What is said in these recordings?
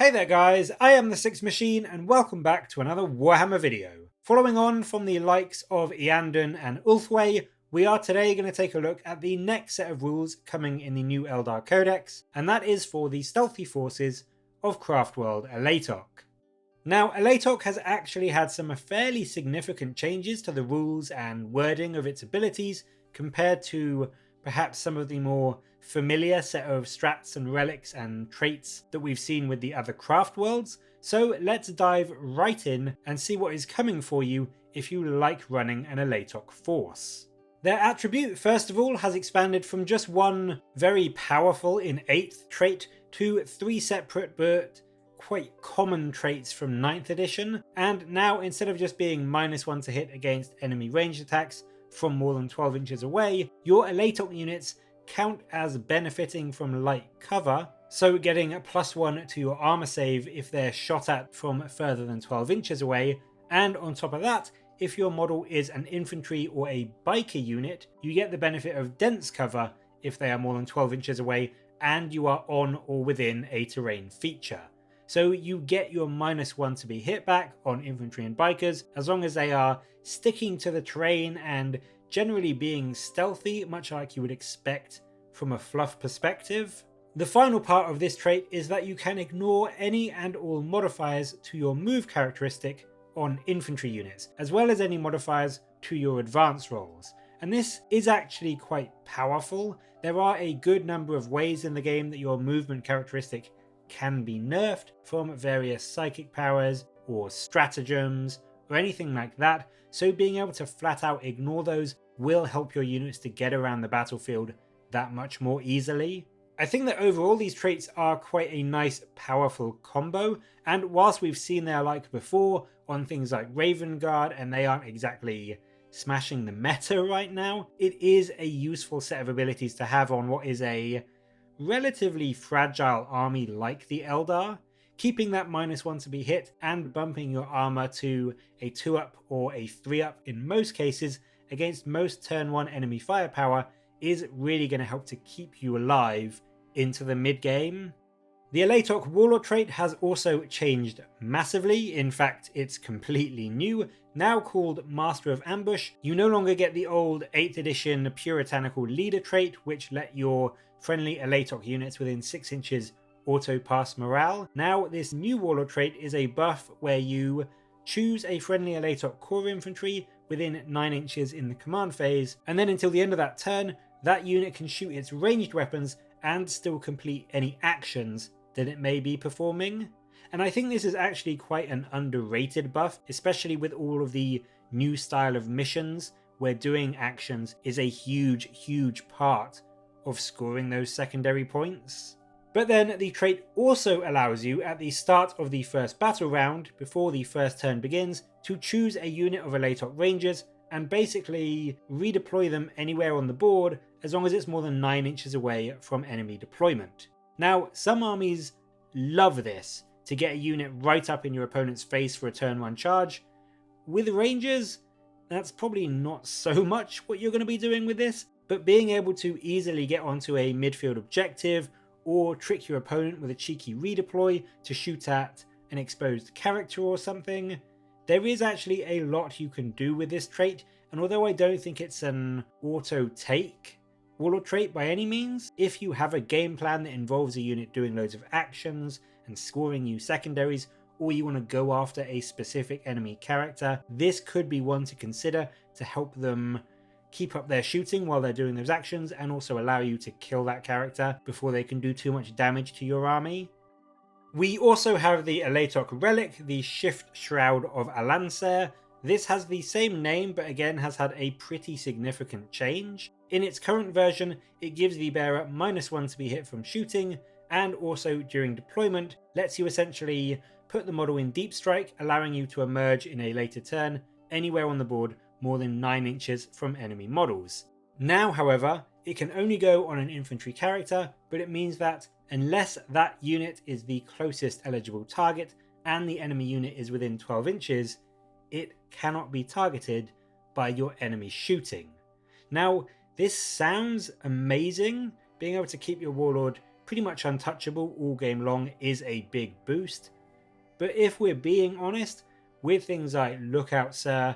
Hey there guys, I am the Sixth Machine and welcome back to another Warhammer video. Following on from the likes of Eandon and Ulthwé, we are today going to take a look at the next set of rules coming in the new Eldar Codex, and that is for the stealthy forces of Craftworld Alaitoc. Now, Alaitoc has actually had some fairly significant changes to the rules and wording of its abilities compared to perhaps some of the more familiar set of strats and relics and traits that we've seen with the other craft worlds. So let's dive right in and see what is coming for you if you like running an Alaitoc force. Their attribute, first of all, has expanded from just one very powerful in 8th trait to 3 separate but quite common traits from 9th edition, and now instead of just being -1 to hit against enemy ranged attacks from more than 12 inches away, your Alaitoc units count as benefiting from light cover, so getting a +1 to your armor save if they're shot at from further than 12 inches away, and on top of that, if your model is an infantry or a biker unit, you get the benefit of dense cover if they are more than 12 inches away and you are on or within a terrain feature. So you get your -1 to be hit back on infantry and bikers as long as they are sticking to the terrain and generally being stealthy, much like you would expect from a fluff perspective. The final part of this trait is that you can ignore any and all modifiers to your move characteristic on infantry units, as well as any modifiers to your advance rolls. And this is actually quite powerful. There are a good number of ways in the game that your movement characteristic can be nerfed from various psychic powers or stratagems or anything like that, so being able to flat out ignore those will help your units to get around the battlefield that much more easily. I think that overall these traits are quite a nice powerful combo, and whilst we've seen their like before on things like Raven Guard and they aren't exactly smashing the meta right now, it is a useful set of abilities to have on what is a relatively fragile army like the Eldar. Keeping that -1 to be hit and bumping your armor to a 2-up or a 3-up in most cases against most turn 1 enemy firepower is really going to help to keep you alive into the mid game. The Latok Warlord trait has also changed massively. In fact, it's completely new. Now called Master of Ambush, you no longer get the old 8th edition puritanical leader trait, which let your friendly Alaitoc units within 6 inches auto-pass morale. Now this new Warlord trait is a buff where you choose a friendly Alaitoc core infantry within 9 inches in the command phase, and then until the end of that turn, that unit can shoot its ranged weapons and still complete any actions that it may be performing. And I think this is actually quite an underrated buff, especially with all of the new style of missions where doing actions is a huge part of scoring those secondary points. But then the trait also allows you at the start of the first battle round, before the first turn begins, to choose a unit of Alaitoc Rangers and basically redeploy them anywhere on the board as long as it's more than 9 inches away from enemy deployment. Now, some armies love this, to get a unit right up in your opponent's face for a turn 1 charge. With Rangers, that's probably not so much what you're going to be doing with this, but being able to easily get onto a midfield objective or trick your opponent with a cheeky redeploy to shoot at an exposed character or something, there is actually a lot you can do with this trait, and although I don't think it's an auto-take Warlord trait by any means, if you have a game plan that involves a unit doing loads of actions and scoring you secondaries, or you want to go after a specific enemy character, this could be one to consider to help them keep up their shooting while they're doing those actions and also allow you to kill that character before they can do too much damage to your army. We also have the Latok Relic, the Shift Shroud of Alancer. This has the same name but again has had a pretty significant change. In its current version, it gives the bearer -1 to be hit from shooting, and also during deployment lets you essentially put the model in deep strike, allowing you to emerge in a later turn anywhere on the board more than 9 inches from enemy models. Now, however, it can only go on an infantry character, but it means that unless that unit is the closest eligible target and the enemy unit is within 12 inches, it cannot be targeted by your enemy shooting. Now, this sounds amazing, being able to keep your Warlord pretty much untouchable all game long is a big boost. But if we're being honest, with things like Look Out Sir,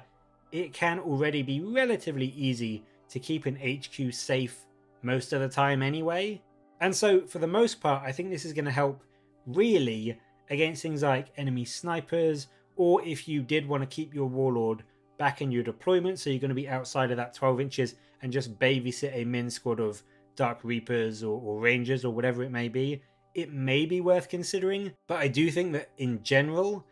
it can already be relatively easy to keep an HQ safe most of the time anyway. And so for the most part, I think this is going to help really against things like enemy snipers, or if you did want to keep your Warlord back in your deployment, so you're going to be outside of that 12 inches and just babysit a min squad of Dark Reapers or Rangers or whatever it may be, it may be worth considering. But I do think that in general,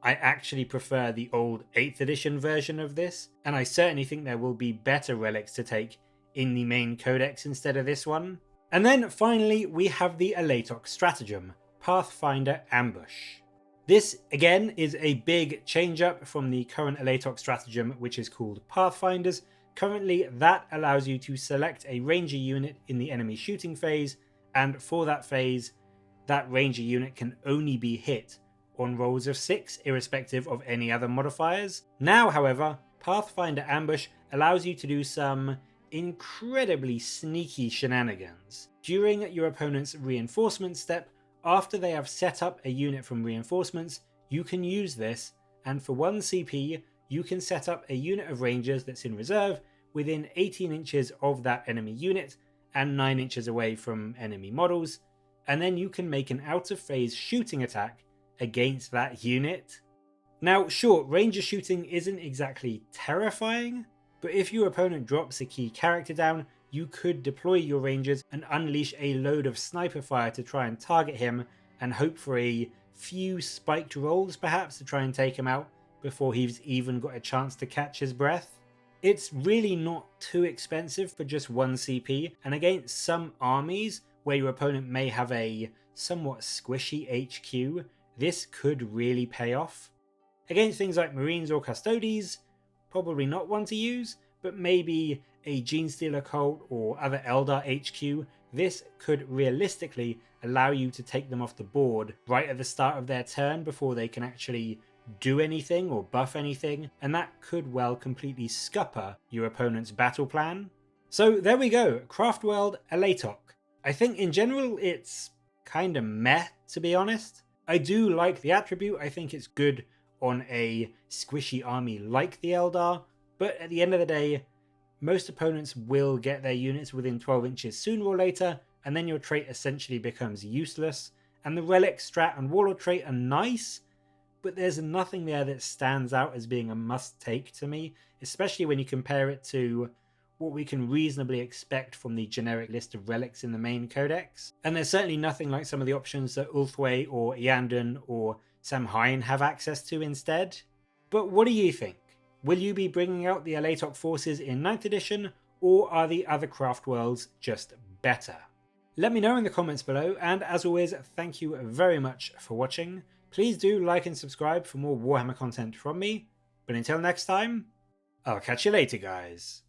I actually prefer the old 8th edition version of this, and I certainly think there will be better relics to take in the main codex instead of this one. And then finally we have the Alaitoc Stratagem, Pathfinder Ambush. This again is a big change up from the current Alaitoc Stratagem, which is called Pathfinders. Currently that allows you to select a ranger unit in the enemy shooting phase, and for that phase that ranger unit can only be hit on rolls of 6 irrespective of any other modifiers. Now however, Pathfinder Ambush allows you to do some incredibly sneaky shenanigans. During your opponent's reinforcement step, after they have set up a unit from reinforcements, you can use this, and for 1 CP you can set up a unit of rangers that's in reserve within 18 inches of that enemy unit and 9 inches away from enemy models, and then you can make an out of phase shooting attack against that unit. Now sure, ranger shooting isn't exactly terrifying, but if your opponent drops a key character down, you could deploy your rangers and unleash a load of sniper fire to try and target him and hope for a few spiked rolls perhaps to try and take him out before he's even got a chance to catch his breath. It's really not too expensive for just 1 CP, and against some armies where your opponent may have a somewhat squishy HQ, this could really pay off. Against things like Marines or Custodes, probably not one to use, but maybe a Genestealer cult or other Eldar HQ, this could realistically allow you to take them off the board right at the start of their turn before they can actually do anything or buff anything, and that could well completely scupper your opponent's battle plan. So there we go, Craftworld Alaitoc. I think in general it's kinda meh, to be honest. I do like the attribute, I think it's good on a squishy army like the Eldar, but at the end of the day, most opponents will get their units within 12 inches sooner or later, and then your trait essentially becomes useless. And the Relic, Strat and Warlord trait are nice, but there's nothing there that stands out as being a must-take to me, especially when you compare it to what we can reasonably expect from the generic list of relics in the main codex. And there's certainly nothing like some of the options that Ulthwé or Eandon or Samhain have access to instead. But what do you think? Will you be bringing out the Alaitoc forces in 9th edition, or are the other craft worlds just better? Let me know in the comments below, and as always, thank you very much for watching. Please do like and subscribe for more Warhammer content from me, but until next time, I'll catch you later guys.